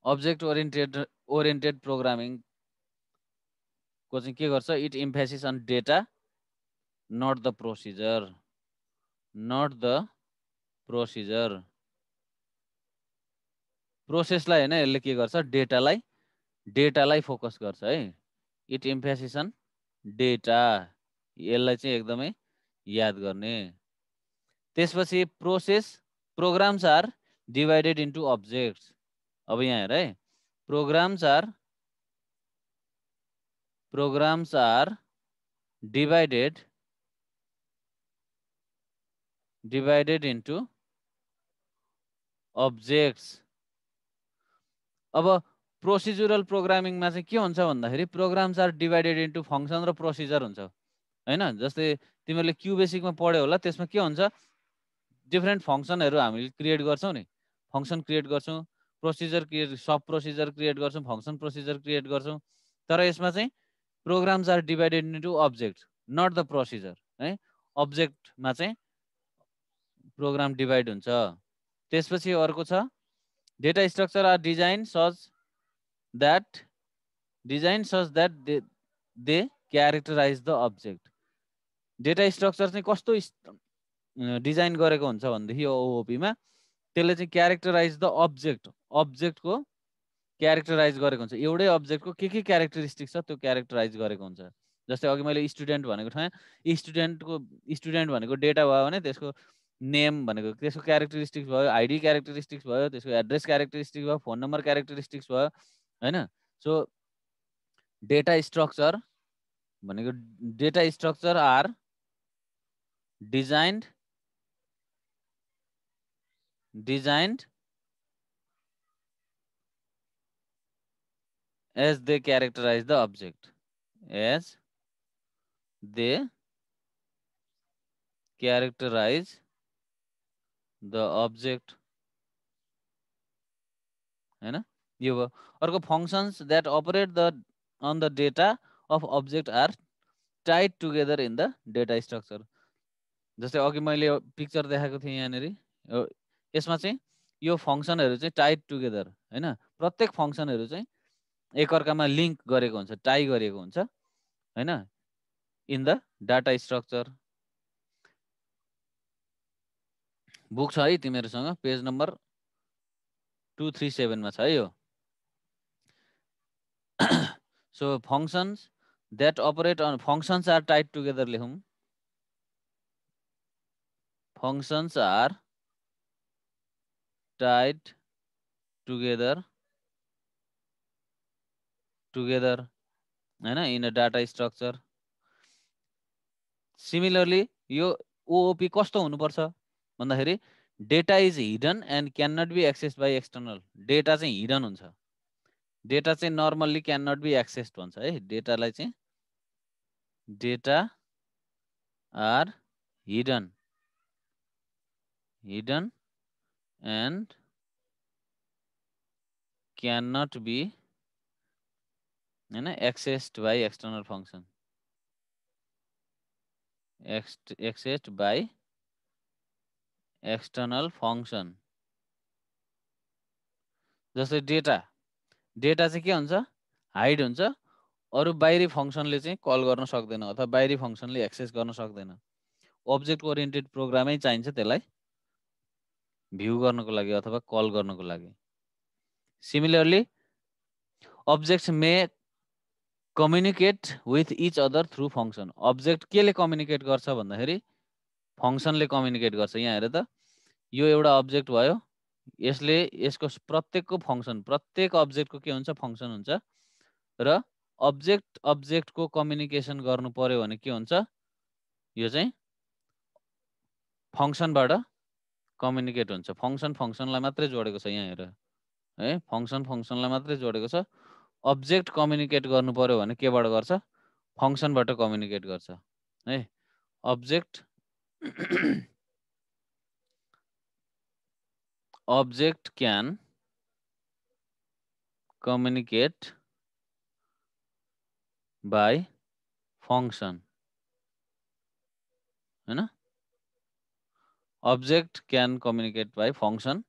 Object oriented programming को चाहिँ के गर्छ, it emphasis on data not the procedure, not the procedure. प्रोसेसलाई होइन, यसले के गर्छ, डेटालाई फोकस गर्छ है। इट इम्फेसिस अन डेटा, यसलाई चाहिँ एकदमै याद गर्ने। त्यसपछि programs are divided into objects. अब यहाँ हेर है, programs are divided into objects. अब प्रोसिजरल प्रोग्रामिङमा चाहिँ के हुन्छ भन्दाखेरि programs are divided into function र प्रोसिजर हुन्छ होइन। जस्तै तिमीहरूले क्युबेसिकमा पढ्यो होला, त्यसमा के हुन्छ, डिफ्रेन्ट फङ्सनहरू हामीले क्रिएट गर्छौँ नि, फङ्सन क्रिएट गर्छौँ, प्रोसिजर क्रिएट, सब प्रोसिजर क्रिएट गर्छौँ, फङ्सन प्रोसिजर क्रिएट गर्छौँ। तर यसमा चाहिँ programs are divided into object not the procedure है। अब्जेक्टमा चाहिँ प्रोग्राम डिभाइड हुन्छ। त्यसपछि अर्को छ, data structure are design such that they characterise the object. Data structure चाहिँ कस्तो डिजाइन गरेको हुन्छ भनेदेखि ओओपीमा त्यसले चाहिँ क्यारेक्टराइज द अब्जेक्टको क्यारेक्टराइज गरेको हुन्छ। एउटै अब्जेक्टको के क्यारेक्टरिस्टिक छ त्यो क्यारेक्टराइज गरेको हुन्छ। जस्तै अघि मैले स्टुडेन्ट भनेको ठाउँमा स्टुडेन्ट भनेको डेटा भयो भने त्यसको नेम भनेको त्यसको क्यारेक्टरिस्टिक्स भयो, आइडी क्यारेक्टरिस्टिक्स भयो, त्यसको एड्रेस क्यारेक्टरिस्टिक्स भयो, फोन नम्बर क्यारेक्टरिस्टिक्स भयो होइन। So data structure are designed as they characterize the object, as they characterize the object हैन। यो भयो। अर्को functions that operate on the data of object are tied together in the data structure. जस्तै अघि मैले picture देखाएको थिएँ यहाँनिर, यसमा चाहिँ यो फङ्सनहरू चाहिँ टाइड टुगेदर होइन। प्रत्येक फङ्सनहरू चाहिँ एकअर्कामा लिङ्क गरेको हुन्छ, टाई गरेको हुन्छ होइन, in the data structure. Book छ है तिमीहरूसँग, पेज नम्बर 237 मा छ है यो। So functions that operate on functions are tied together लेखौँ। फङ्सन्स आर टाइड टुगेदर होइन in a data structure. Similarly यो ओओपी कस्तो हुनुपर्छ भन्दाखेरि data is hidden and can not be access by external. Data चाहिँ हिडन हुन्छ, data चाहिँ normally can not be access भन्छ है। डेटालाई चाहिँ data are hidden and can not be होइन accessed by external function, accessed by external function. जस्तै data चाहिँ के हुन्छ, हाइड हुन्छ, अरू बाहिरी फङ्सनले चाहिँ कल गर्न सक्दैन अथवा बाहिरी फङ्सनले एक्सेस गर्न सक्दैन। अब्जेक्ट ओरिएन्टेड प्रोग्रामै चाहिन्छ त्यसलाई भ्यू गर्नको लागि अथवा कल गर्नको लागि। Similarly objects may communicate with each other through function. Object केले कम्युनिकेट गर्छ भन्दाखेरि फङ्सनले कम्युनिकेट गर्छ। यहाँ हेर त, यो एउटा अब्जेक्ट भयो, यसले यसको प्रत्येकको फङ्सन, प्रत्येक अब्जेक्टको के हुन्छ, फङ्सन हुन्छ। र अब्जेक्टको कम्युनिकेसन गर्नु पर्यो भने के हुन्छ, यो चाहिँ फङ्सनबाट कम्युनिकेट हुन्छ। फङ्सनलाई मात्रै जोडेको छ यहाँ हेर है, फङ्सनलाई मात्रै जोडेको छ। अब्जेक्ट कम्युनिकेट गर्नु पर्यो भने केबाट गर्छ, फङ्सनबाट कम्युनिकेट गर्छ है। Object can communicate by function होइन। Object can communicate by function.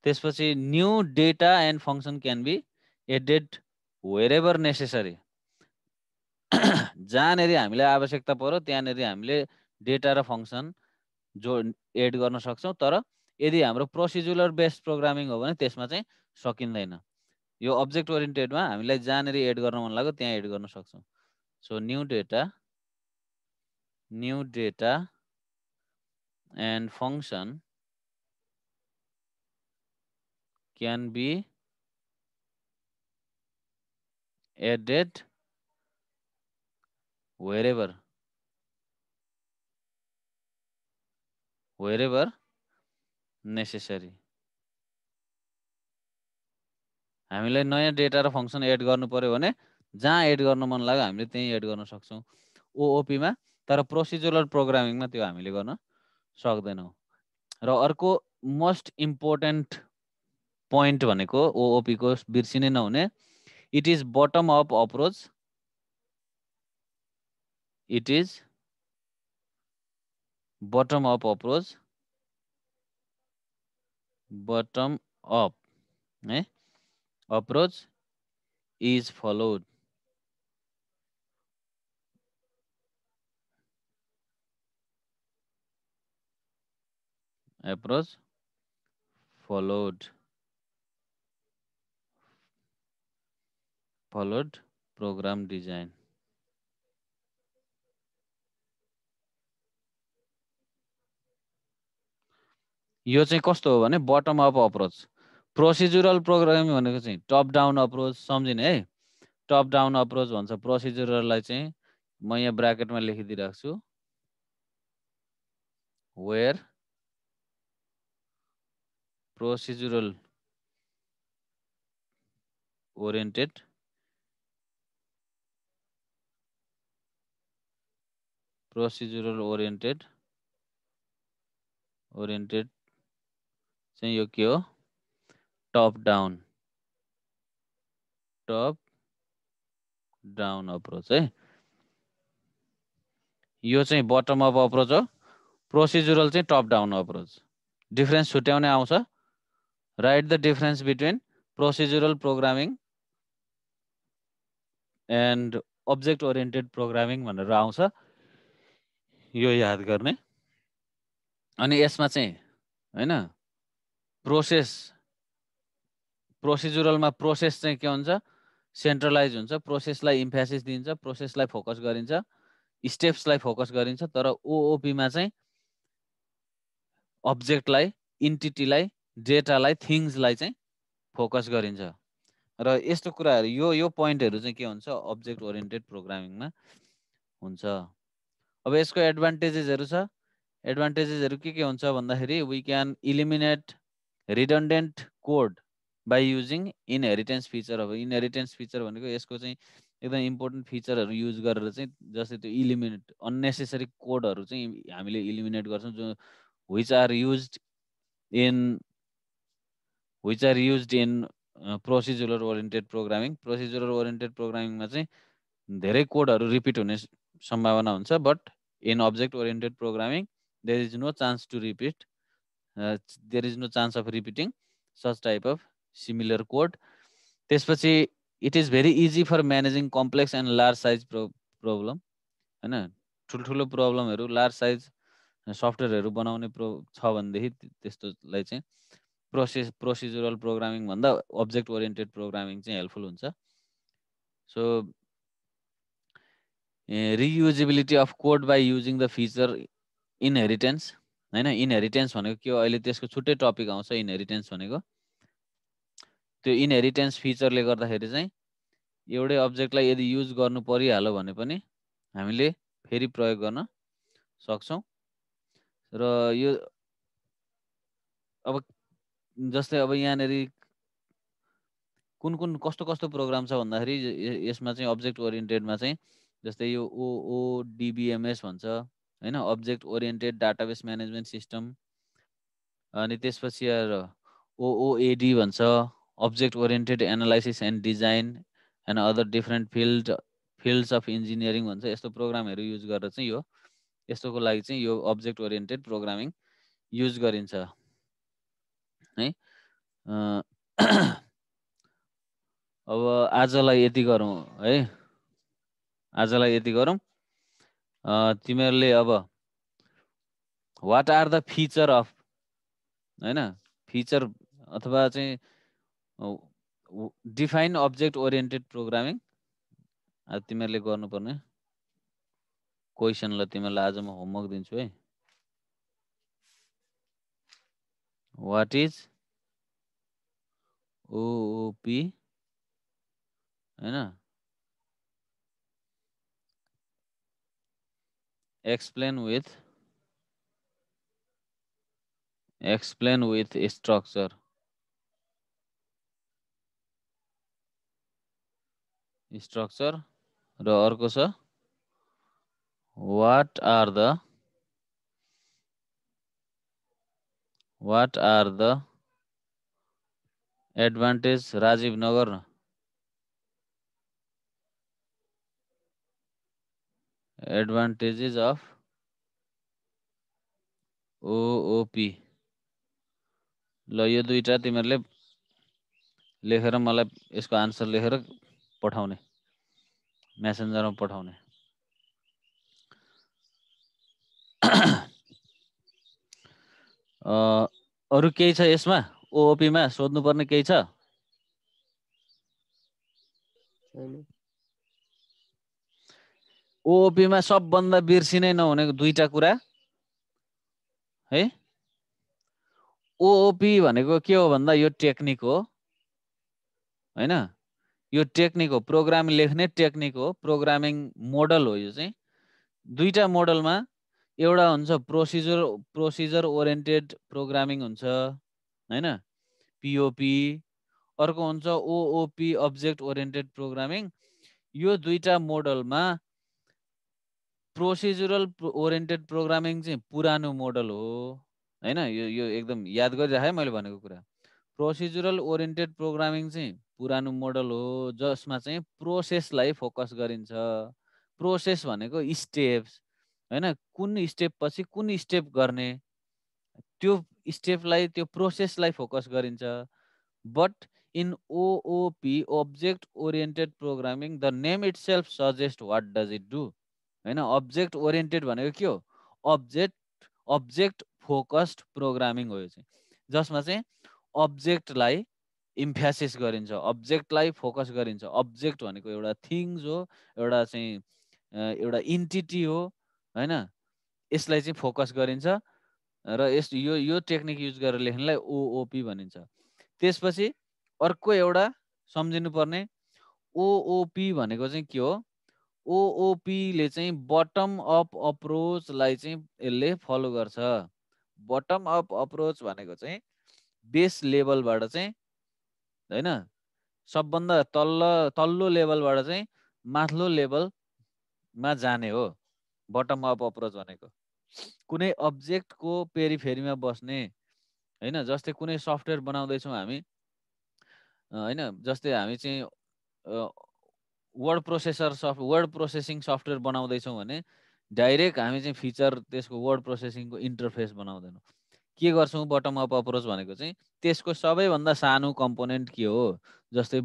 त्यसपछि new data and function can be added where necessary. जहाँनेरि हामीलाई आवश्यकता पर्यो त्यहाँनेरि हामीले डेटा र फङ्सन एड गर्न सक्छौँ। तर यदि हाम्रो प्रोसिजुरल बेस्ड प्रोग्रामिङ हो भने त्यसमा चाहिँ सकिँदैन। यो अब्जेक्ट ओरिएन्टेडमा हामीलाई जहाँनेरि एड गर्न मन लाग्यो त्यहाँ एड गर्न सक्छौँ। So new data and function can be added wherever necessary. हामीलाई नयाँ डेटा र फङ्सन एड गर्नु पर्यो भने जहाँ एड गर्न मन लाग्यो हामीले त्यहीँ एड गर्न सक्छौँ ओओपीमा। तर प्रोसिजुरल प्रोग्रामिङमा त्यो हामीले गर्न सक्दैनौँ। र अर्को मोस्ट इम्पोर्टेन्ट पोइन्ट भनेको ओओपीको बिर्सिनै नहुने, it is bottom up approach. It is bottom up approach, bottom up है approach is followed. approach followed program design। यो चाहिँ कस्तो हो भने bottom up approach. Procedural programming भनेको चाहिँ टप डाउन अप्रोच सम्झिने है। टप डाउन अप्रोच भन्छ प्रोसिजुरललाई चाहिँ। म यहाँ ब्राकेटमा लेखिदिइरहेको छु, वेयर प्रोसिजुरल ओरिएन्टेड चाहिँ यो के हो, टप डाउन अप्रोच है। यो चाहिँ बटम अप अप्रोच हो, प्रोसिजुरल चाहिँ टप डाउन अप्रोच। डिफरेन्स छुट्याउने आउँछ। Write the difference between procedural programming and object oriented programming भनेर आउँछ, यो याद गर्ने। अनि यसमा चाहिँ हैन प्रोसिजुरलमा प्रोसेस चाहिँ के हुन्छ, सेन्ट्रलाइज हुन्छ। प्रोसेसलाई इम्फेसिस दिन्छ, प्रोसेसलाई फोकस गरिन्छ, स्टेप्सलाई फोकस गरिन्छ। तर ओओपीमा चाहिँ अब्जेक्टलाई, इन्टिटीलाई, डेटालाई, थिङ्सलाई चाहिँ फोकस गरिन्छ। र यस्तो कुराहरू यो पोइन्टहरू चाहिँ के हुन्छ, अब्जेक्ट ओरिएन्टेड प्रोग्रामिङमा हुन्छ। अब यसको एडभान्टेजेसहरू छ। एडभान्टेजेसहरू के हुन्छ भन्दाखेरि we can eliminate redundant code by using inheritance feature. अब इनहेरिटेन्स फिचर भनेको यसको चाहिँ एकदम इम्पोर्टेन्ट फिचरहरू युज गरेर चाहिँ जस्तै त्यो इलिमिनेट अननेसेसरी कोडहरू चाहिँ हामीले इलिमिनेट गर्छौँ, जो which are used in procedural oriented programming. Procedural oriented प्रोग्रामिङमा चाहिँ धेरै कोडहरू रिपिट हुने सम्भावना हुन्छ, but in object oriented programming there is no chance to repeat, there is no chance of repeating such type of similar code. त्यसपछि it is very easy for managing complex and large size problem होइन। ठुल्ठुलो प्रब्लमहरू, large size सफ्टवेयरहरू बनाउने छ भनेदेखि त्यस्तोलाई चाहिँ procedural programming भन्दा अब्जेक्ट ओरिएन्टेड प्रोग्रामिङ चाहिँ हेल्पफुल हुन्छ। So reusability of code by using the feature inheritance होइन। इनहेरिटेन्स भनेको के हो, अहिले त्यसको छुट्टै टपिक आउँछ। इनहेरिटेन्स भनेको त्यो इनहेरिटेन्स फिचरले गर्दाखेरि चाहिँ एउटै अब्जेक्टलाई यदि युज गर्नु परिहाल्यो भने पनि हामीले फेरि प्रयोग गर्न सक्छौँ। र यो अब जस्तै अब यहाँनेरि कुन कस्तो प्रोग्राम छ भन्दाखेरि यसमा चाहिँ अब्जेक्ट ओरिएन्टेडमा चाहिँ जस्तै यो ओओडिबिएमएस भन्छ होइन, object oriented database management system. अनि त्यसपछि ओओएडी भन्छ, object oriented analysis and design and other different fields of engineering भन्छ। यस्तो प्रोग्रामहरू युज गरेर चाहिँ यस्तोको लागि चाहिँ यो अब्जेक्ट ओरिएन्टेड प्रोग्रामिङ युज गरिन्छ है। अ, अब आजलाई यति गरौँ है, आजलाई यति गरौँ। तिमीहरूले अब what are the feature of, होइन, फिचर अथवा चाहिँ डिफाइन अब्जेक्ट ओरिएन्टेड प्रोग्रामिङ। आज तिमीहरूले गर्नुपर्ने क्वेसन। ल तिमीहरूलाई आज म होमवर्क दिन्छु है। वाट इज ओओपी, होइन, एक्सप्लेन विथ स्ट्रक्चर। र अर्को छ what are the advantage, Rajiv Nagar न, एडभान्टेजेस अफ ओओपी। ल यो दुईटा तिमीहरूले लेखेर मलाई यसको आन्सर लेखेर पठाउने, मेसेन्जरमा पठाउने। अरू केही छ यसमा, ओओपीमा सोध्नुपर्ने केही छ? ओओपीमा सबभन्दा बिर्सिनै नहुनेको दुईटा कुरा है। ओओपी भनेको के हो भन्दा यो टेक्निक हो, होइन, यो टेक्निक हो, प्रोग्राम लेख्ने टेक्निक हो, प्रोग्रामिङ मोडल हो। यो चाहिँ दुईटा मोडलमा एउटा हुन्छ प्रोसिजर ओरिएन्टेड प्रोग्रामिङ हुन्छ, होइन, पिओपी। अर्को हुन्छ ओओपी, अब्जेक्ट ओरिएन्टेड प्रोग्रामिङ। यो दुईटा मोडलमा प्रोसिजरल ओरिएन्टेड प्रोग्रामिङ चाहिँ पुरानो मोडल हो, होइन। यो एकदम याद गरिराख है मैले भनेको कुरा। प्रोसिजरल ओरिएन्टेड प्रोग्रामिङ चाहिँ पुरानो मोडल हो, जसमा चाहिँ प्रोसेसलाई फोकस गरिन्छ। प्रोसेस भनेको स्टेप्स, होइन, कुन स्टेप पछि कुन स्टेप गर्ने, त्यो स्टेपलाई, त्यो प्रोसेसलाई फोकस गरिन्छ। But in OOP, object oriented programming, the name itself suggest what does it do, होइन। अब्जेक्ट ओरिएन्टेड भनेको के हो? अब्जेक्ट फोकस्ड प्रोग्रामिङ हो यो चाहिँ, जसमा चाहिँ अब्जेक्टलाई इम्फेसिस गरिन्छ, अब्जेक्टलाई फोकस गरिन्छ। अब्जेक्ट भनेको एउटा थिङ्स हो, एउटा चाहिँ एउटा इन्टिटी हो, होइन। यसलाई चाहिँ फोकस गरिन्छ र यो टेक्निक युज गरेर लेख्नलाई ओओपी भनिन्छ। त्यसपछि अर्को एउटा सम्झिनु पर्ने, ओओपी भनेको चाहिँ के हो? ओओपीले चाहिँ बटम अप अप्रोचलाई चाहिँ यसले फलो गर्छ। बटम अप अप्रोच भनेको चाहिँ बेस लेभलबाट चाहिँ, होइन, सबभन्दा तल्लो लेभलबाट चाहिँ माथिल्लो लेभलमा जाने हो बटम अप अप्रोच भनेको। कुनै अब्जेक्टको पेरिफेरीमा बस्ने, होइन। जस्तै कुनै सफ्टवेयर बनाउँदैछौँ हामी, होइन, जस्तै हामी चाहिँ वर्ड प्रोसेसिङ सफ्टवेयर बनाउँदैछौँ भने डाइरेक्ट हामी चाहिँ फिचर त्यसको वर्ड प्रोसेसिङको इन्टरफेस बनाउँदैनौँ। के गर्छौँ? बटम अप अप्रोच भनेको चाहिँ त्यसको सबैभन्दा सानो कम्पोनेन्ट के हो, जस्तै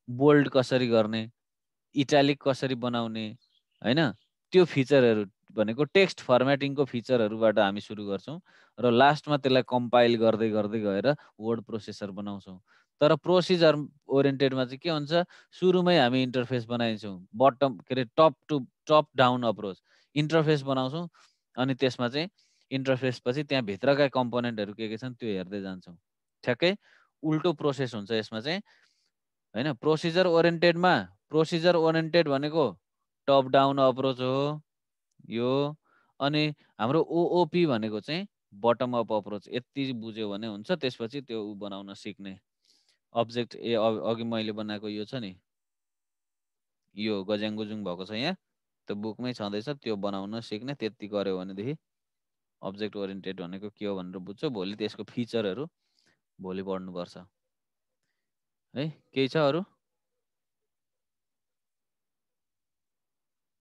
बोल्ड कसरी गर्ने, इटालिक कसरी बनाउने, होइन, त्यो फिचरहरू भनेको टेक्स्ट फर्मेटिङको फिचरहरूबाट हामी सुरु गर्छौँ र लास्टमा त्यसलाई कम्पाइल गर्दै गर्दै गएर वर्ड प्रोसेसर बनाउँछौँ। तर प्रोसिजर ओरिएन्टेडमा चाहिँ के हुन्छ? सुरुमै हामी इन्टरफेस बनाइन्छौँ, टप डाउन अप्रोच, इन्टरफेस बनाउँछौँ अनि त्यसमा चाहिँ इन्टरफेस पछि त्यहाँ भित्रका कम्पोनेन्टहरू के छन् त्यो हेर्दै जान्छौँ। ठ्याक्कै उल्टो प्रोसेस हुन्छ यसमा चाहिँ, होइन। प्रोसिजर ओरिएन्टेड भनेको टप डाउन अप्रोच हो यो, अनि हाम्रो ओओपी भनेको चाहिँ बटम अप अप्रोच। यति बुझ्यो भने हुन्छ। त्यसपछि त्यो बनाउन सिक्ने अब्जेक्ट अघि मैले बनाएको यो छ नि, यो गज्याङ भएको छ यहाँ, त्यो बुकमै छँदैछ, त्यो बनाउन सिक्ने। त्यति गर्यो भनेदेखि अब्जेक्ट ओरिएन्टेड भनेको के हो भनेर बुझ्छौ। भोलि त्यसको फिचरहरू भोलि पढ्नुपर्छ है। केही छ अरू?